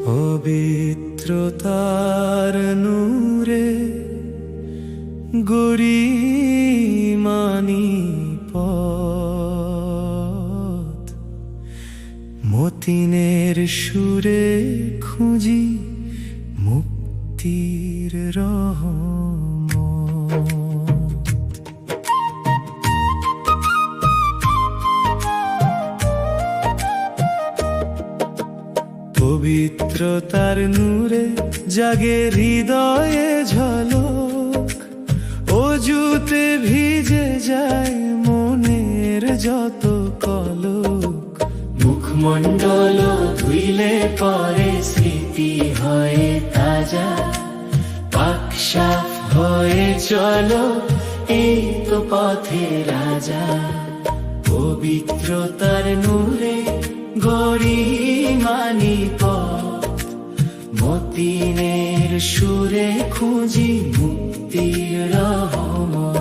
পবিত্রতার নূরে গরিমানি পথ, মতিনের সুরে খুঁজি মুক্তির রহমত। পবিত্রতার নূরে জাগে হৃদয়ে ঝলক, অজুতে ভিজে যায় মনের যত কলক। মুখমণ্ডল ধুইলে পরে স্মৃতি হয়ে তাজা, পাক সাফ হয়ে চলো এই তো পথে রাজা। পবিত্রতার নূরে গরিমানি পথ, মতিনের সুরে খুঁজি মুক্তির রহমত।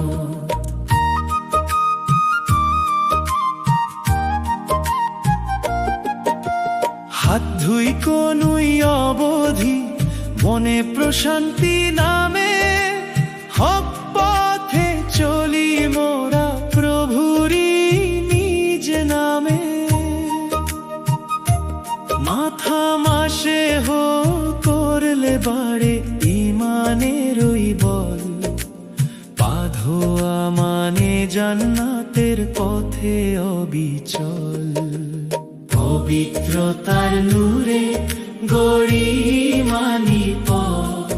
হাত ধুই কোনুই অবধি মনে প্রশান্তি নামে, হক পথে চলি মোরা প্রভুরি নিজ নামে। মাথা মাসে হো করলে বাড়ে ইমানের ওই বল, বাঁধোয়া মানে জান্নাতের পথে অবিচল। পবিত্রতার নূরে গরিমানি পথ,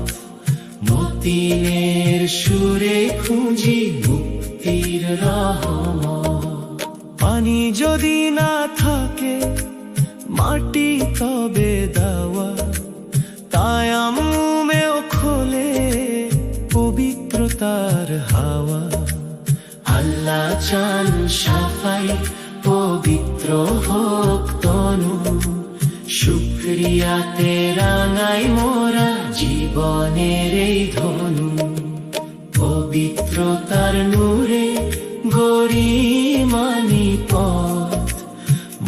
মতিনের সুরে খুঁজি মুক্তির রহমত। পানি যদি না থাকে মাটি তবে দাওয়া, তায়াম্মুমেও খোলে পবিত্রতার হাওয়া। আল্লাহ চান সাফাই পবিত্র হোক তনু, শুকরিয়াতে রাঙাই মোরা জীবনের এই ধনু। পবিত্রতার নূরে গরিমানি পথ,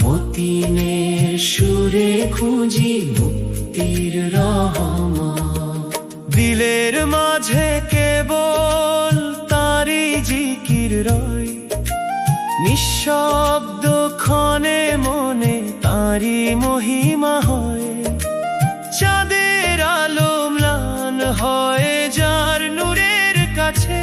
মতিনের সুরে খুঁজি মুক্তির রহমত। দিলের মাঝে কেবল তারি জিকির রয়, নিঃশব্দ ক্ষণে মনে তারি মহিমা হয়। চাঁদের আলো ম্লান হয় যার নূরের কাছে,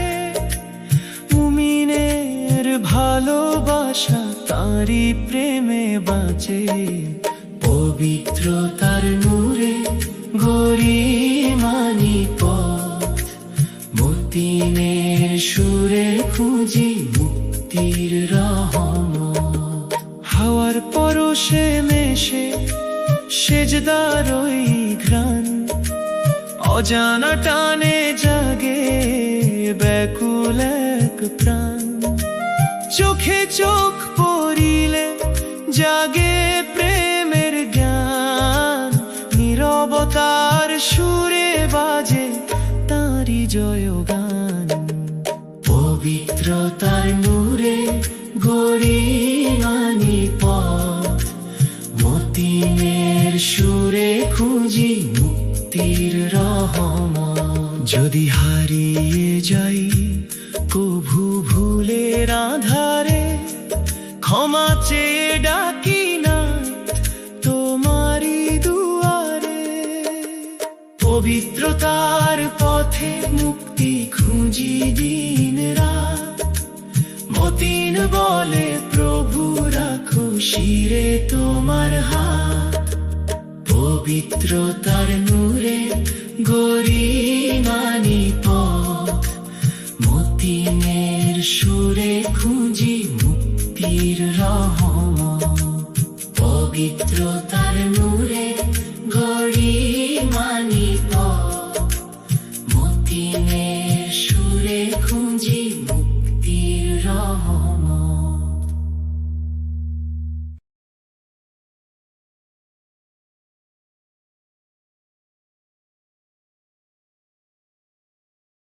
মুমিনের ভালোবাসা তারি প্রেমে বাঁচে। পবিত্রতার নূরে গরিমানি পথ, মতিনের সুরে খুঁজি মুক্তির রহমত। হাওয়ার পরশে মেশে সেজদার ওই ঘ্রাণ, অজানা টানে জাগে ব্যাকুল এক প্রাণ। চোখে চোখ পড়িলে জাগে প্রেমের জ্ঞান, নীরবতার সুরে বাজে তাঁরই জয়গান। পবিত্রতার নূরে গরিমানি পথ, মতিনের সুরে খুঁজি মুক্তির রহমত। যদি হারিয়ে যাই কভু ভুলের আধারে, ক্ষমা চেয়ে ডাকি না তোমারি দুয়ারে। পবিত্রতার পথে মুক্তি খুঁজি দিন রাত, মতিন বলে প্রভু রাখো শিরে তোমার হাত। পবিত্রতার নূরে গরিমানি পথ, মতিনের সুরে খুঁজি মুক্তির রহমত। পবিত্র